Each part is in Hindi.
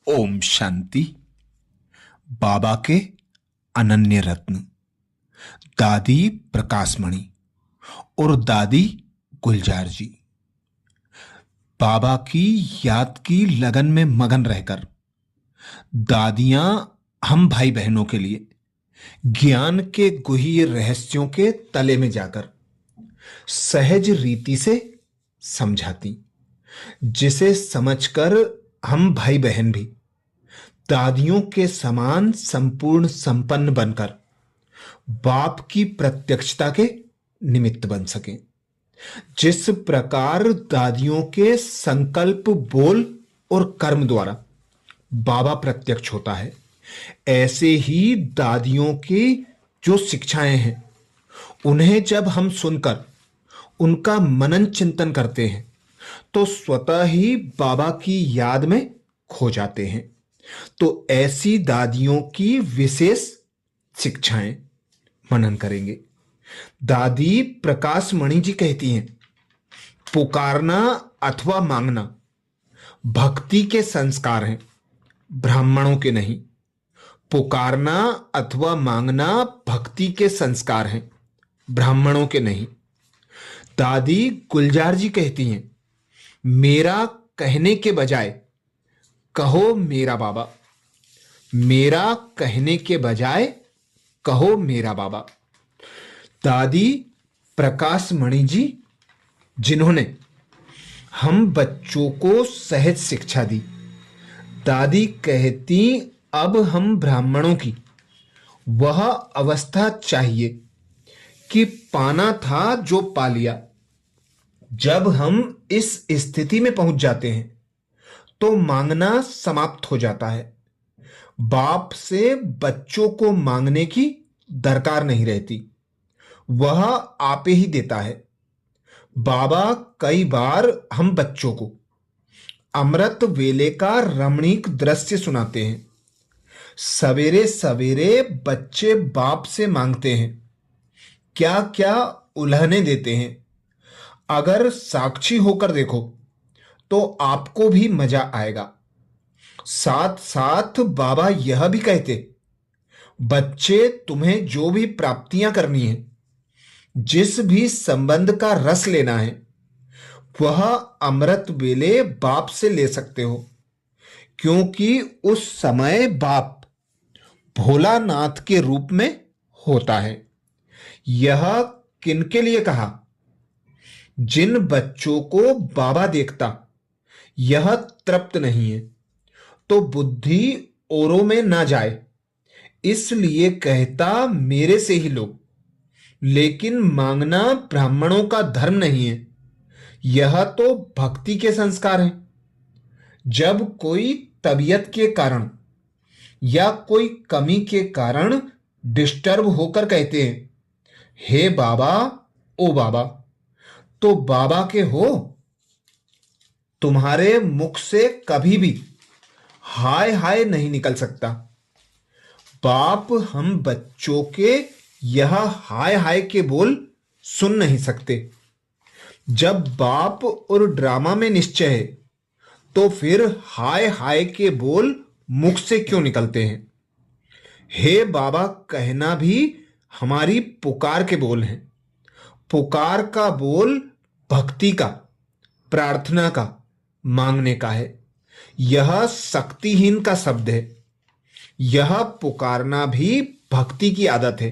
ओम शांति। बाबा के अनन्य रत्न दादी प्रकाशमणि और दादी गुलजार जी बाबा की याद की लगन में मगन रहकर दादियां हम भाई बहनों के लिए ज्ञान के गुह्य रहस्यों के तले में जाकर सहज रीति से समझाती, जिसे समझकर हम भाई बहन भी दादियों के समान संपूर्ण संपन्न बनकर बाप की प्रत्यक्षता के निमित्त बन सकें। जिस प्रकार दादियों के संकल्प, बोल और कर्म द्वारा बाबा प्रत्यक्ष होता है, ऐसे ही दादियों की जो शिक्षाएं हैं उन्हें जब हम सुनकर उनका मनन चिंतन करते हैं तो स्वतः ही बाबा की याद में खो जाते हैं। तो ऐसी दादियों की विशेष शिक्षाएं मनन करेंगे। दादी प्रकाशमणि जी कहती हैं, पुकारना अथवा मांगना भक्ति के संस्कार हैं, ब्राह्मणों के नहीं। पुकारना अथवा मांगना भक्ति के संस्कार हैं, ब्राह्मणों के नहीं। दादी गुलजार जी कहती हैं, मेरा कहने के बजाय कहो मेरा बाबा, मेरा कहने के बजाय कहो मेरा बाबा। दादी प्रकाशमणि जी, जिन्होंने हम बच्चों को सहज शिक्षा दी, दादी कहती, अब हम ब्राह्मणों की वह अवस्था चाहिए कि पाना था जो पा लिया। जब हम इस स्थिति में पहुंच जाते हैं तो मांगना समाप्त हो जाता है। बाप से बच्चों को मांगने की दरकार नहीं रहती, वह आपे ही देता है। बाबा कई बार हम बच्चों को अमृत वेले का रमणीक दृश्य सुनाते हैं। सवेरे सवेरे बच्चे बाप से मांगते हैं, क्या क्या उल्हने देते हैं। अगर साक्षी होकर देखो तो आपको भी मजा आएगा। साथ साथ बाबा यह भी कहते, बच्चे तुम्हें जो भी प्राप्तियां करनी है, जिस भी संबंध का रस लेना है, वह अमृत वेले बाप से ले सकते हो, क्योंकि उस समय बाप भोलानाथ के रूप में होता है। यह किनके लिए कहा? जिन बच्चों को बाबा देखता यह तृप्त नहीं है तो बुद्धि औरों में ना जाए, इसलिए कहता मेरे से ही लो। लेकिन मांगना ब्राह्मणों का धर्म नहीं है, यह तो भक्ति के संस्कार हैं। जब कोई तबीयत के कारण या कोई कमी के कारण डिस्टर्ब होकर कहते हैं, हे बाबा ओ बाबा, तो बाबा के हो, तुम्हारे मुख से कभी भी हाय हाय नहीं निकल सकता। बाप हम बच्चों के यह हाय हाय के बोल सुन नहीं सकते। जब बाप और ड्रामा में निश्चय है तो फिर हाय हाय के बोल मुख से क्यों निकलते हैं? हे बाबा कहना भी हमारी पुकार के बोल हैं। पुकार का बोल भक्ति का, प्रार्थना का, मांगने का है। यह शक्तिहीन का शब्द है। यह पुकारना भी भक्ति की आदत है।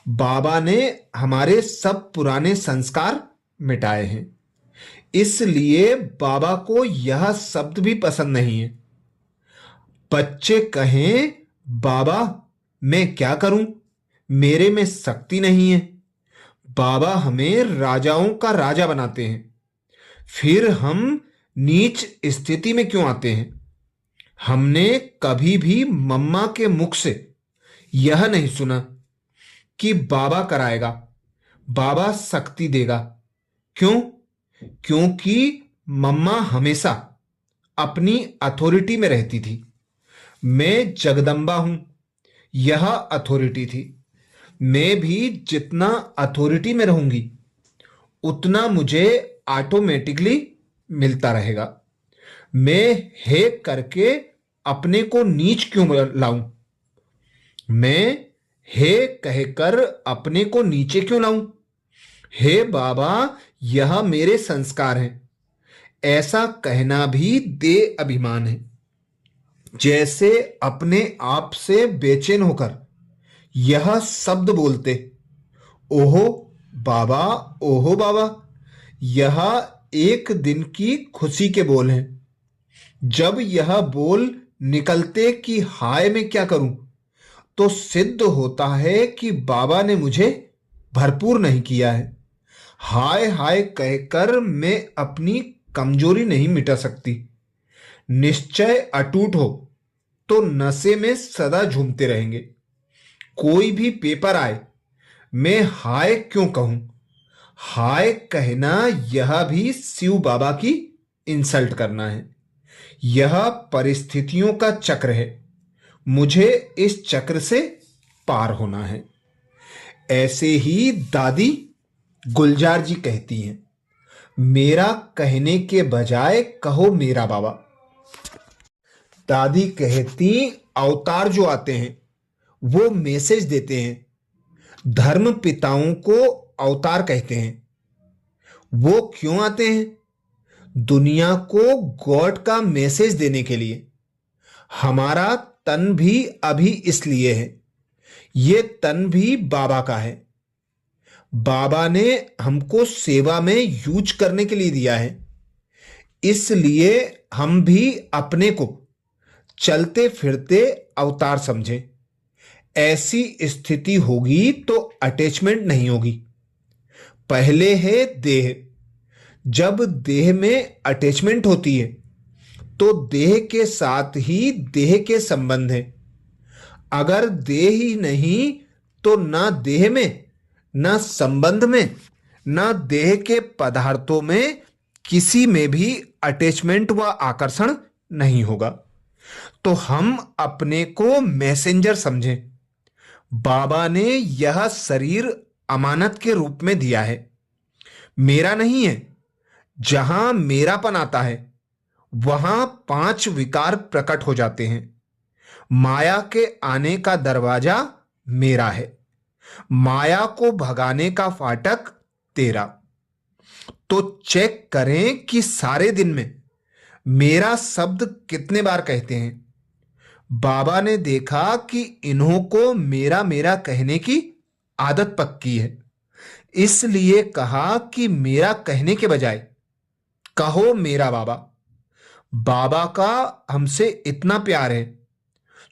बाबा ने हमारे सब पुराने संस्कार मिटाए हैं, इसलिए बाबा को यह शब्द भी पसंद नहीं है। बच्चे कहें, बाबा मैं क्या करूं, मेरे में शक्ति नहीं है। बाबा हमें राजाओं का राजा बनाते हैं, फिर हम नीच स्थिति में क्यों आते हैं? हमने कभी भी मम्मा के मुख से यह नहीं सुना कि बाबा कराएगा, बाबा शक्ति देगा। क्यों? क्योंकि मम्मा हमेशा अपनी अथॉरिटी में रहती थी। मैं जगदम्बा हूं, यह अथॉरिटी थी। मैं भी जितना अथॉरिटी में रहूंगी उतना मुझे ऑटोमेटिकली मिलता रहेगा। मैं हे करके अपने को नीच क्यों लाऊं? मैं हे कहकर अपने को नीचे क्यों लाऊं? हे बाबा, यह मेरे संस्कार हैं, ऐसा कहना भी दे अभिमान है। जैसे अपने आप से बेचैन होकर यह शब्द बोलते, ओहो बाबा, ओहो बाबा, यह एक दिन की खुशी के बोल हैं। जब यह बोल निकलते कि हाय मैं क्या करूं, तो सिद्ध होता है कि बाबा ने मुझे भरपूर नहीं किया है। हाय हाय कहकर मैं अपनी कमजोरी नहीं मिटा सकती। निश्चय अटूट हो तो नशे में सदा झूमते रहेंगे। कोई भी पेपर आए, मैं हाय क्यों कहूं? हाय कहना यह भी शिव बाबा की इंसल्ट करना है। यह परिस्थितियों का चक्र है, मुझे इस चक्र से पार होना है। ऐसे ही दादी गुलजार जी कहती हैं, मेरा कहने के बजाय कहो मेरा बाबा। दादी कहती, अवतार जो आते हैं वो मैसेज देते हैं। धर्म पिताओं को अवतार कहते हैं। वो क्यों आते हैं? दुनिया को गॉड का मैसेज देने के लिए। हमारा तन भी अभी इसलिए है, ये तन भी बाबा का है। बाबा ने हमको सेवा में यूज करने के लिए दिया है, इसलिए हम भी अपने को चलते फिरते अवतार समझें। ऐसी स्थिति होगी तो अटैचमेंट नहीं होगी। पहले है देह। जब देह में अटैचमेंट होती है तो देह के साथ ही देह के संबंध है। अगर देह ही नहीं तो ना देह में, ना संबंध में, ना देह के पदार्थों में किसी में भी अटैचमेंट व आकर्षण नहीं होगा। तो हम अपने को मैसेंजर समझें। बाबा ने यह शरीर अमानत के रूप में दिया है, मेरा नहीं है। जहां मेरापन आता है वहां 5 विकार प्रकट हो जाते हैं। माया के आने का दरवाजा मेरा है, माया को भगाने का फाटक तेरा। तो चेक करें कि सारे दिन में मेरा शब्द कितने बार कहते हैं। बाबा ने देखा कि इन्हों को मेरा मेरा कहने की आदत पक्की है, इसलिए कहा कि मेरा कहने के बजाय कहो मेरा बाबा। बाबा का हमसे इतना प्यार है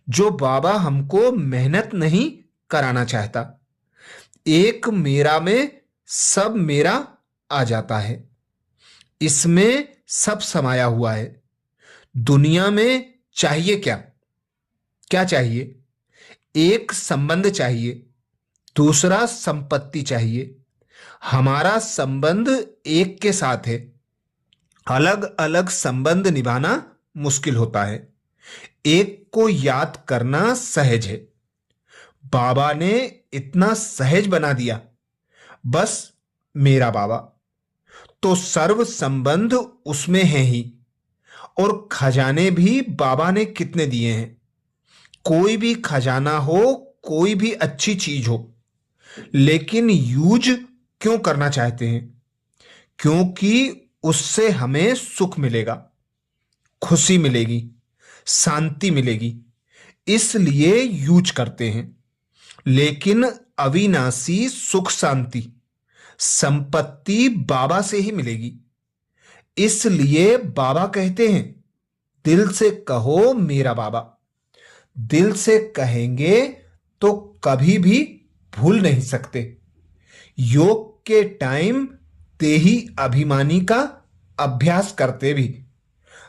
जो बाबा हमको मेहनत नहीं कराना चाहता। एक मेरा में सब मेरा आ जाता है, इसमें सब समाया हुआ है। दुनिया में चाहिए क्या? क्या चाहिए? एक संबंध चाहिए, दूसरा संपत्ति चाहिए। हमारा संबंध एक के साथ है, अलग अलग संबंध निभाना मुश्किल होता है। एक को याद करना सहज है। बाबा ने इतना सहज बना दिया, बस मेरा बाबा। तो सर्व संबंध उसमें है ही, और खजाने भी बाबा ने कितने दिए हैं। कोई भी खजाना हो, कोई भी अच्छी चीज हो, लेकिन यूज क्यों करना चाहते हैं? क्योंकि उससे हमें सुख मिलेगा, खुशी मिलेगी, शांति मिलेगी, इसलिए यूज करते हैं। लेकिन अविनाशी सुख शांति संपत्ति बाबा से ही मिलेगी। इसलिए बाबा कहते हैं, दिल से कहो मेरा बाबा। दिल से कहेंगे तो कभी भी भूल नहीं सकते। योग के टाइम देही अभिमानी का अभ्यास करते भी,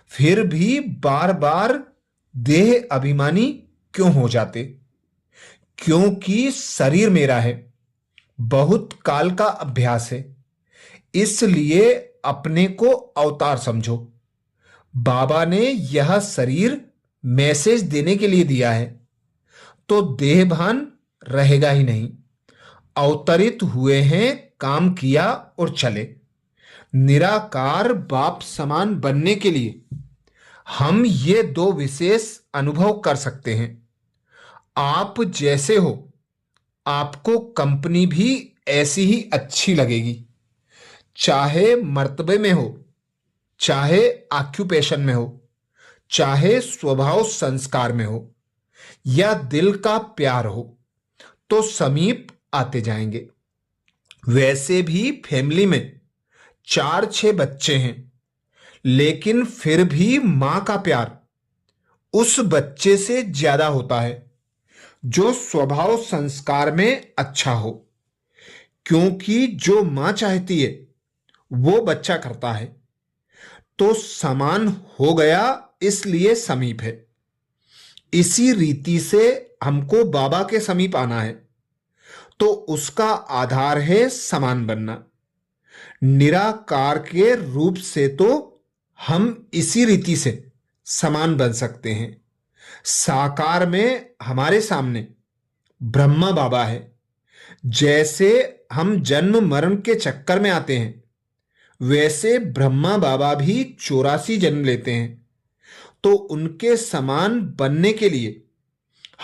फिर भी बार बार देह अभिमानी क्यों हो जाते? क्योंकि शरीर मेरा है, बहुत काल का अभ्यास है, इसलिए अपने को अवतार समझो। बाबा ने यह शरीर मैसेज देने के लिए दिया है, तो देहभान रहेगा ही नहीं। अवतरित हुए हैं, काम किया और चले। निराकार बाप समान बनने के लिए हम ये दो विशेष अनुभव कर सकते हैं। आप जैसे हो, आपको कंपनी भी ऐसी ही अच्छी लगेगी, चाहे मर्तबे में हो, चाहे ऑक्यूपेशन में हो, चाहे स्वभाव संस्कार में हो, या दिल का प्यार हो, तो समीप आते जाएंगे। वैसे भी फैमिली में 4-6 बच्चे हैं, लेकिन फिर भी मां का प्यार उस बच्चे से ज्यादा होता है जो स्वभाव संस्कार में अच्छा हो, क्योंकि जो मां चाहती है वो बच्चा करता है। तो समान हो गया, इसलिए समीप है। इसी रीति से हमको बाबा के समीप आना है, तो उसका आधार है समान बनना। निराकार के रूप से तो हम इसी रीति से समान बन सकते हैं। साकार में हमारे सामने ब्रह्मा बाबा है। जैसे हम जन्म मरण के चक्कर में आते हैं, वैसे ब्रह्मा बाबा भी 84 जन्म लेते हैं। तो उनके समान बनने के लिए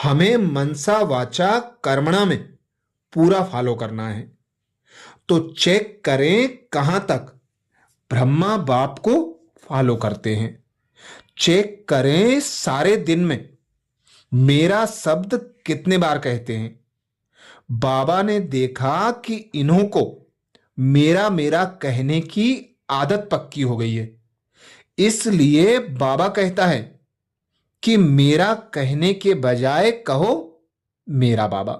हमें मनसा वाचा कर्मणा में पूरा फॉलो करना है। तो चेक करें कहां तक ब्रह्मा बाप को फॉलो करते हैं। चेक करें सारे दिन में मेरा शब्द कितने बार कहते हैं। बाबा ने देखा कि इन्हों को मेरा मेरा कहने की आदत पक्की हो गई है, इसलिए बाबा कहता है कि मेरा कहने के बजाय कहो मेरा बाबा।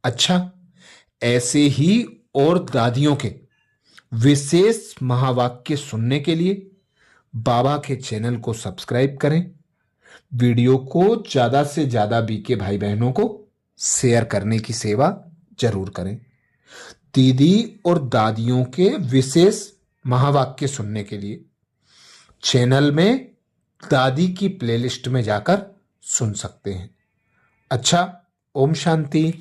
अच्छा, ऐसे ही और दादियों के विशेष महावाक्य सुनने के लिए बाबा के चैनल को सब्सक्राइब करें। वीडियो को ज्यादा से ज्यादा बीके भाई बहनों को शेयर करने की सेवा जरूर करें। दीदी और दादियों के विशेष महावाक्य सुनने के लिए चैनल में दादी की प्लेलिस्ट में जाकर सुन सकते हैं। अच्छा, ओम शांति।